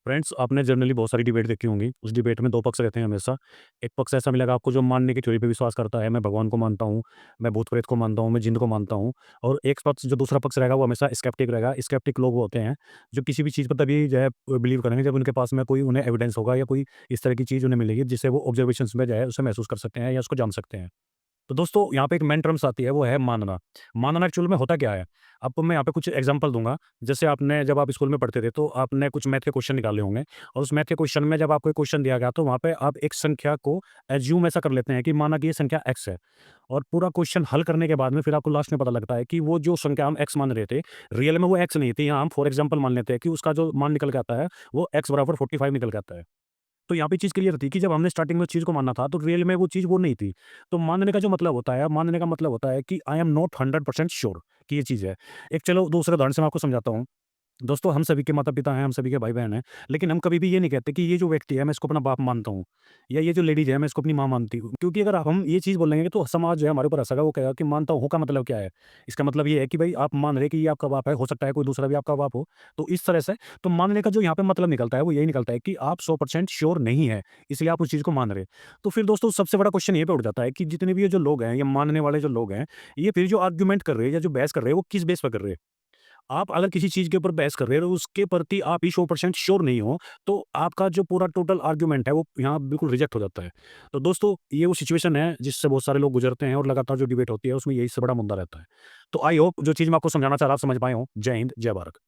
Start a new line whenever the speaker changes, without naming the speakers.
Friends, आपने generally बहुत सारी डिबेट देखी होंगी। उस डिबेट में 2 पक्ष रहते हैं हमेशा। एक पक्ष ऐसा मिलेगा आपको जो मानने की थ्योरी पे विश्वास करता है, मैं भगवान को मानता हूँ, मैं भूत-प्रेत को मानता हूँ, मैं जिन्न को मानता हूँ। और एक पक्ष जो दूसरा पक्ष रहेगा वो हमेशा स्केप्टिक रहेगा। स्केप्टिक लोग वो होते हैं जो किसी भी चीज़ पर तभी जो है बिलीव करेंगे जब उनके पास में कोई उन्हें एविडेंस होगा या कोई इस तरह की चीज़ उन्हें मिलेगी जिससे वो ऑब्जर्वेशंस में जो है उसे महसूस कर सकते हैं या उसको जान सकते हैं। तो दोस्तों यहाँ पे एक मेन टर्म्स आती है वो है मानना। मानना एक्चुअल में होता क्या है? आपको मैं यहाँ पे कुछ एग्ज़ाम्पल दूँगा। जैसे आपने जब आप स्कूल में पढ़ते थे तो आपने कुछ मैथ के क्वेश्चन निकाले होंगे और उस मैथ के क्वेश्चन में जब आपको एक क्वेश्चन दिया गया तो वहाँ पे आप एक संख्या को एज़्यूम ऐसा कर लेते हैं कि माना कि ये संख्या x है और पूरा क्वेश्चन हल करने के बाद में फिर आपको लास्ट में पता लगता है कि वो जो संख्या हम x मान रहे थे, रियल में वो x नहीं थी। यहाँ हम फॉर एग्ज़ाम्पल मान लेते हैं कि उसका जो मान निकल के आता है वो x बराबर 45 निकल के आता है। तो यहाँ पे चीज़ क्लियर थी कि जब हमने स्टार्टिंग में उस चीज़ को माना था, तो रियल में वो चीज़ वो नहीं थी। तो मानने का जो मतलब होता है, मानने का मतलब होता है कि आई एम नॉट 100% श्योर कि ये चीज़ है। एक चलो दूसरे उदाहरण से मैं आपको समझाता हूँ। दोस्तों हम सभी के माता-पिता हैं, हम सभी के भाई-बहन हैं, लेकिन हम कभी भी ये नहीं कहते कि ये जो व्यक्ति है मैं इसको अपना बाप मानता हूँ या ये जो लेडीज़ है मैं इसको अपनी माँ मानती हूँ। क्योंकि अगर हम ये चीज़ बोलेंगे तो समाज जो है हमारे ऊपर हँसेगा, वो कहेगा कि मानता हूँ का मतलब क्या है? इसका मतलब ये है कि भई आप मान रहे हैं कि ये आपका बाप है, हो सकता है कोई दूसरा भी आपका बाप हो। तो इस तरह से तो मानने का जो यहाँ पे मतलब निकलता है वो यही निकलता है कि आप 100% श्योर नहीं है, इसलिए आप उस चीज़ को मान रहे हैं। तो फिर दोस्तों सबसे बड़ा क्वेश्चन यहीं पे उठ जाता है कि जितने भी ये जो लोग हैं, ये मानने वाले जो लोग हैं, ये फिर जो आर्गुमेंट कर रहे हैं या जो बहस कर रहे हैं, वो किस बेस पे कर रहे हैं? आप अगर किसी चीज़ के ऊपर बहस कर रहे हो और उसके प्रति आप ही 100% श्योर नहीं हो, तो आपका जो पूरा टोटल आर्गुमेंट है वो यहाँ बिल्कुल रिजेक्ट हो जाता है। तो दोस्तों ये वो सिचुएशन है जिससे बहुत सारे लोग गुज़रते हैं और लगातार जो डिबेट होती है उसमें यही सबसे बड़ा मुद्दा रहता है। तो आई होप जो चीज़ मैं आपको समझाना चाह रहा आप समझ पाए हों। जय हिंद, जय भारत।